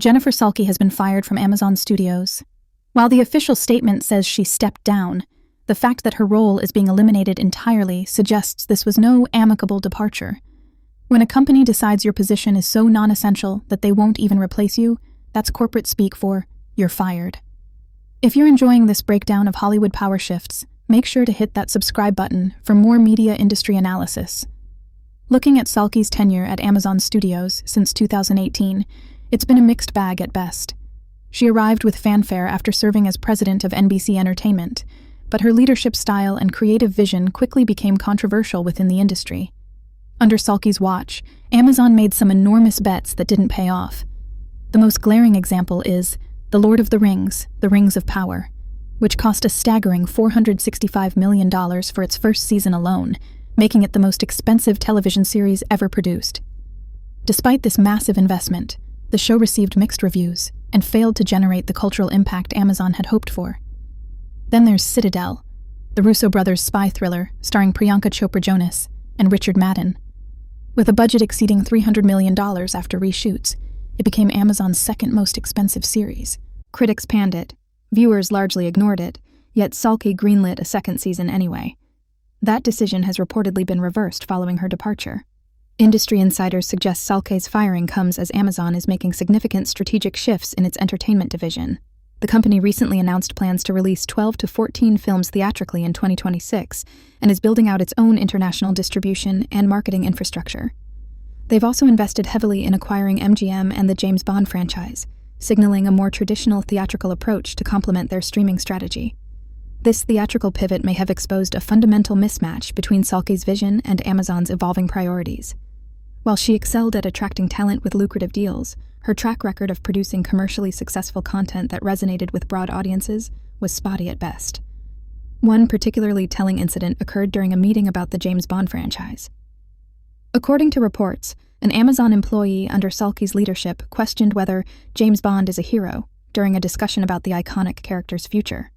Jennifer Salke has been fired from Amazon Studios. While the official statement says she stepped down, the fact that her role is being eliminated entirely suggests this was no amicable departure. When a company decides your position is so non-essential that they won't even replace you, that's corporate speak for, you're fired. If you're enjoying this breakdown of Hollywood power shifts, make sure to hit that subscribe button for more media industry analysis. Looking at Salke's tenure at Amazon Studios since 2018, it's been a mixed bag at best. She arrived with fanfare after serving as president of NBC Entertainment, but her leadership style and creative vision quickly became controversial within the industry. Under Salke's watch, Amazon made some enormous bets that didn't pay off. The most glaring example is The Lord of the Rings of Power, which cost a staggering $465 million for its first season alone, making it the most expensive television series ever produced. Despite this massive investment, the show received mixed reviews and failed to generate the cultural impact Amazon had hoped for. Then there's Citadel, the Russo brothers' spy thriller starring Priyanka Chopra Jonas and Richard Madden. With a budget exceeding $300 million after reshoots, it became Amazon's second most expensive series. Critics panned it, viewers largely ignored it, yet Salke greenlit a second season anyway. That decision has reportedly been reversed following her departure. Industry insiders suggest Salke's firing comes as Amazon is making significant strategic shifts in its entertainment division. The company recently announced plans to release 12 to 14 films theatrically in 2026 and is building out its own international distribution and marketing infrastructure. They've also invested heavily in acquiring MGM and the James Bond franchise, signaling a more traditional theatrical approach to complement their streaming strategy. This theatrical pivot may have exposed a fundamental mismatch between Salke's vision and Amazon's evolving priorities. While she excelled at attracting talent with lucrative deals, her track record of producing commercially successful content that resonated with broad audiences was spotty at best. One particularly telling incident occurred during a meeting about the James Bond franchise. According to reports, an Amazon employee under Salke's leadership questioned whether James Bond is a hero during a discussion about the iconic character's future.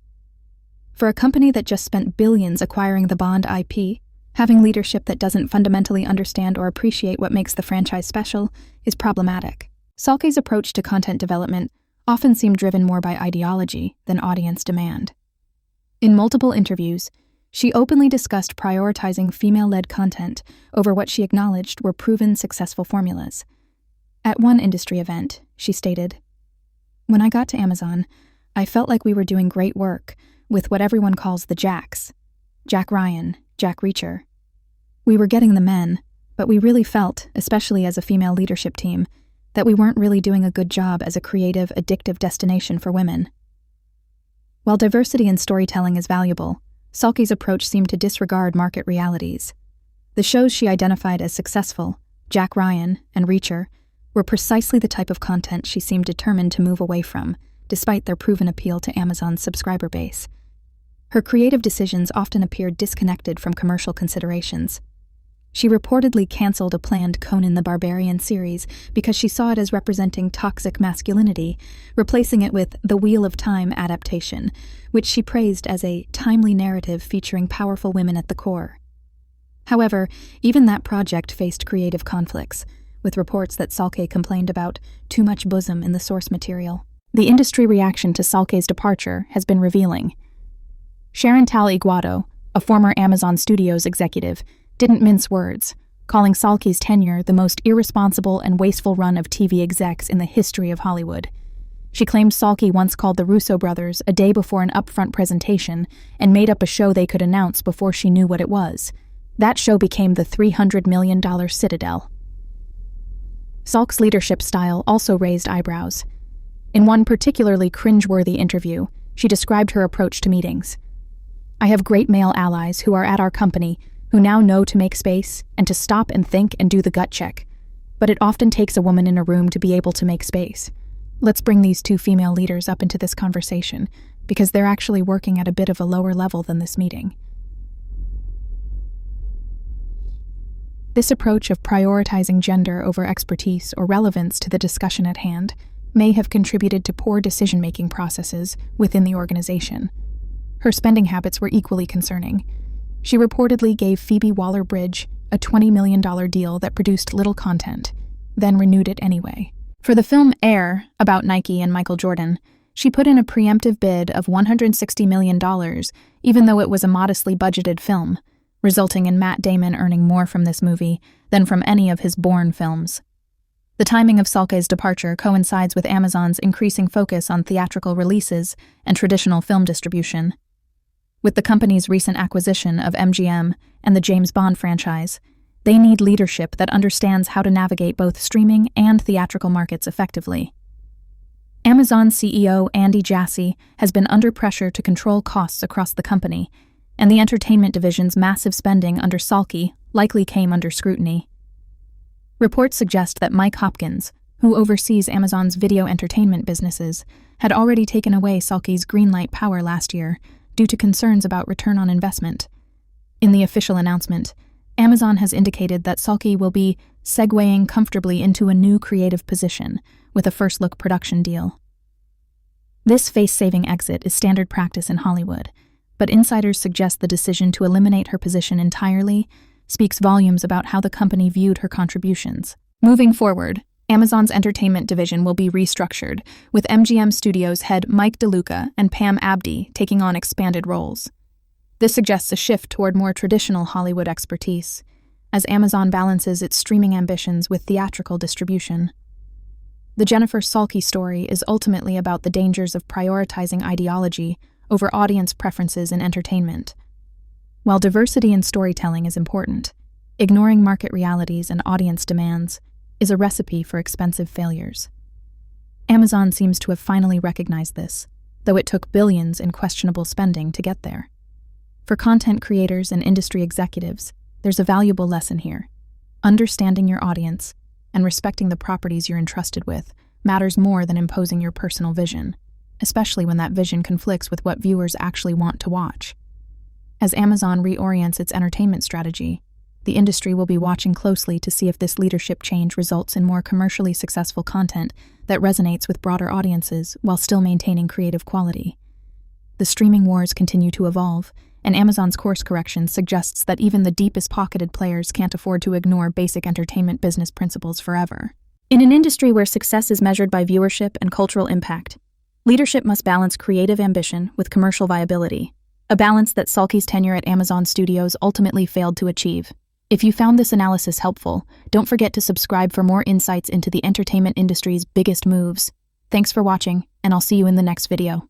For a company that just spent billions acquiring the Bond IP, having leadership that doesn't fundamentally understand or appreciate what makes the franchise special is problematic. Salke's approach to content development often seemed driven more by ideology than audience demand. In multiple interviews, she openly discussed prioritizing female-led content over what she acknowledged were proven successful formulas. At one industry event, she stated, "When I got to Amazon, I felt like we were doing great work with what everyone calls the Jacks. Jack Ryan, Jack Reacher. We were getting the men, but we really felt, especially as a female leadership team, that we weren't really doing a good job as a creative, addictive destination for women." While diversity in storytelling is valuable, Salke's approach seemed to disregard market realities. The shows she identified as successful, Jack Ryan and Reacher, were precisely the type of content she seemed determined to move away from, despite their proven appeal to Amazon's subscriber base. Her creative decisions often appeared disconnected from commercial considerations. She reportedly canceled a planned Conan the Barbarian series because she saw it as representing toxic masculinity, replacing it with the Wheel of Time adaptation, which she praised as a timely narrative featuring powerful women at the core. However, even that project faced creative conflicts, with reports that Salke complained about too much bosom in the source material. The industry reaction to Salke's departure has been revealing. Sharon Tal Iguado, a former Amazon Studios executive, didn't mince words, calling Salke's tenure the most irresponsible and wasteful run of TV execs in the history of Hollywood. She claimed Salke once called the Russo brothers a day before an upfront presentation and made up a show they could announce before she knew what it was. That show became the $300 million Citadel. Salke's leadership style also raised eyebrows. In one particularly cringeworthy interview, she described her approach to meetings. "I have great male allies who are at our company who now know to make space and to stop and think and do the gut check. But it often takes a woman in a room to be able to make space. Let's bring these two female leaders up into this conversation, because they're actually working at a bit of a lower level than this meeting." This approach of prioritizing gender over expertise or relevance to the discussion at hand may have contributed to poor decision-making processes within the organization. Her spending habits were equally concerning. She reportedly gave Phoebe Waller-Bridge a $20 million deal that produced little content, then renewed it anyway. For the film Air, about Nike and Michael Jordan, she put in a preemptive bid of $160 million, even though it was a modestly budgeted film, resulting in Matt Damon earning more from this movie than from any of his Bourne films. The timing of Salke's departure coincides with Amazon's increasing focus on theatrical releases and traditional film distribution. With the company's recent acquisition of MGM and the James Bond franchise, they need leadership that understands how to navigate both streaming and theatrical markets effectively. Amazon CEO Andy Jassy has been under pressure to control costs across the company, and the entertainment division's massive spending under Salke likely came under scrutiny. Reports suggest that Mike Hopkins, who oversees Amazon's video entertainment businesses, had already taken away Salke's greenlight power last year due to concerns about return on investment. In the official announcement, Amazon has indicated that Salke will be segueing comfortably into a new creative position with a first-look production deal. This face-saving exit is standard practice in Hollywood, but insiders suggest the decision to eliminate her position entirely speaks volumes about how the company viewed her contributions. Moving forward, Amazon's entertainment division will be restructured, with MGM Studios head Mike DeLuca and Pam Abdi taking on expanded roles. This suggests a shift toward more traditional Hollywood expertise, as Amazon balances its streaming ambitions with theatrical distribution. The Jennifer Salke story is ultimately about the dangers of prioritizing ideology over audience preferences in entertainment. While diversity in storytelling is important, ignoring market realities and audience demands is a recipe for expensive failures. Amazon seems to have finally recognized this, though it took billions in questionable spending to get there. For content creators and industry executives, there's a valuable lesson here. Understanding your audience and respecting the properties you're entrusted with matters more than imposing your personal vision, especially when that vision conflicts with what viewers actually want to watch. As Amazon reorients its entertainment strategy, the industry will be watching closely to see if this leadership change results in more commercially successful content that resonates with broader audiences while still maintaining creative quality. The streaming wars continue to evolve, and Amazon's course correction suggests that even the deepest-pocketed players can't afford to ignore basic entertainment business principles forever. In an industry where success is measured by viewership and cultural impact, leadership must balance creative ambition with commercial viability, a balance that Salke's tenure at Amazon Studios ultimately failed to achieve. If you found this analysis helpful, don't forget to subscribe for more insights into the entertainment industry's biggest moves. Thanks for watching, and I'll see you in the next video.